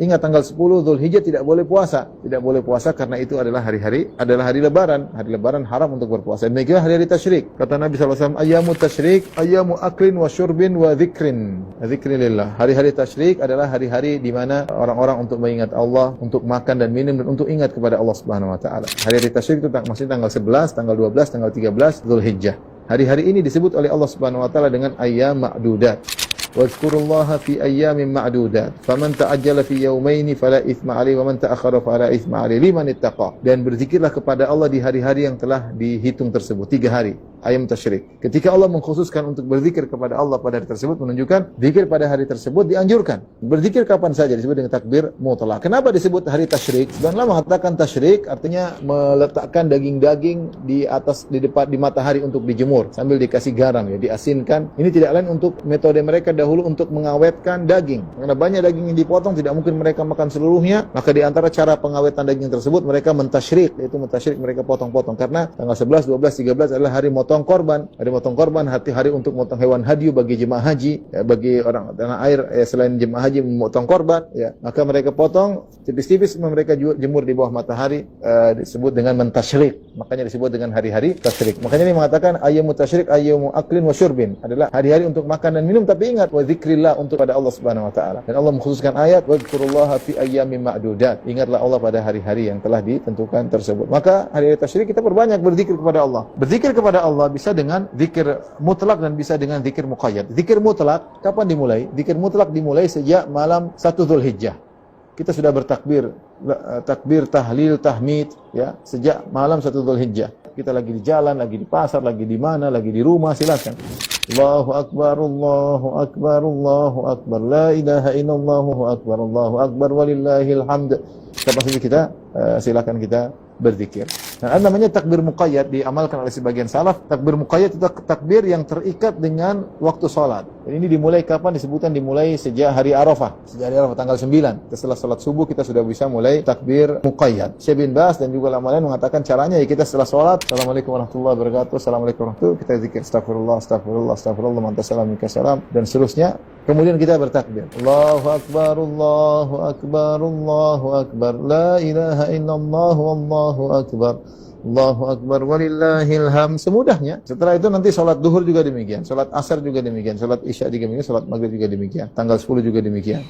Ingat tanggal 10 Dzulhijjah tidak boleh puasa. Tidak boleh puasa karena itu adalah hari lebaran. Hari lebaran haram untuk berpuasa. Demikian hari-hari tasyrik. Kata Nabi SAW, ayyamu tasyrik, ayyamu aklin wa syurbin wa dzikrin. Dzikrilillah. Hari-hari tasyrik adalah hari-hari di mana orang-orang untuk mengingat Allah, untuk makan dan minum dan untuk ingat kepada Allah Subhanahu wa taala. Hari-hari tasyrik itu maksudnya tanggal 11, tanggal 12, tanggal 13 Dzulhijjah. Hari-hari ini disebut oleh Allah Subhanahu wa taala dengan ayyam ma'dudat. Wadhkurullaha fi ayyamin ma'dudat. Faman ta'ajjala fi yawmaini fala itsma 'alaihi wa man ta'akhkhara fala itsma 'alaihi liman ittaqa. Dan berzikirlah kepada Allah di hari-hari yang telah dihitung tersebut, 3 hari. Ayam tasyrik. Ketika Allah mengkhususkan untuk berzikir kepada Allah pada hari tersebut, menunjukkan zikir pada hari tersebut dianjurkan. Berzikir kapan saja disebut dengan takbir mutlak. Kenapa disebut hari tasyrik? Sebenarnya mengatakan tasyrik artinya meletakkan daging-daging di depan di matahari untuk dijemur sambil dikasih garam ya, diasinkan. Ini tidak lain untuk metode mereka dahulu untuk mengawetkan daging. Karena banyak daging yang dipotong tidak mungkin mereka makan seluruhnya, maka di antara cara pengawetan daging tersebut mereka mentasyrik, yaitu mentasyrik mereka potong-potong karena tanggal 11, 12, 13 adalah hari motong korban. Hari motong korban, hari untuk motong hewan hadyu bagi jemaah haji, ya, bagi orang tanah air selain jemaah haji memotong korban, ya, maka mereka potong tipis-tipis, mereka jemur di bawah matahari, disebut dengan mentasyrik. Makanya disebut dengan hari-hari tasyrik. Makanya ini mengatakan ayyamu tasyrik, ayyamu aklin wa syurbin, adalah hari-hari untuk makan dan minum, tapi ingat wa dzikrillah untuk pada Allah Subhanahu wa taala. Dan Allah mengkhususkan ayat wadhkurullaha fi ayyamin ma'dudat. Ingatlah Allah pada hari-hari yang telah ditentukan tersebut. Maka hari-hari tasyrik kita perbanyak berzikir kepada Allah. Berzikir kepada Allah bisa dengan zikir mutlak dan bisa dengan zikir muqayyad. Zikir mutlak kapan dimulai? Zikir mutlak dimulai sejak malam 1 Dzulhijjah. Kita sudah bertakbir, takbir, tahlil, tahmid, ya, sejak malam 1 Dzulhijjah. Kita lagi di jalan, lagi di pasar, lagi di mana, lagi di rumah, silakan. Allahu akbar, Allahu akbar, Allahu akbar, la ilaha illallah, Allahu akbar, Allahu akbar, walillahil hamd. Kapan saja kita silakan kita berzikir. Nah, namanya takbir muqayyad diamalkan oleh sebagian salaf. Takbir muqayyad itu takbir yang terikat dengan waktu salat. Dan ini dimulai kapan? Disebutkan dimulai sejak hari Arafah. Sejak hari Arafah tanggal 9. Setelah salat subuh kita sudah bisa mulai takbir muqayyad. Syekh bin Baz dan juga ulama lain mengatakan caranya ya kita setelah salat, Assalamualaikum warahmatullahi wabarakatuh, Assalamualaikum warahmatullahi wabarakatuh, kita zikir astagfirullah, astagfirullah, astagfirullah, mantasalam, minkasalam, dan seterusnya. Kemudian kita bertakbir. Allahu akbar, Allahu akbar, Allahu akbar, la ilaha illallah, wallahu akbar, Allahu akbar, walillahil hamd. Semudahnya. Setelah itu nanti salat duhur juga demikian, salat asar juga demikian, salat isya juga demikian, salat maghrib juga demikian, tanggal 10 juga demikian.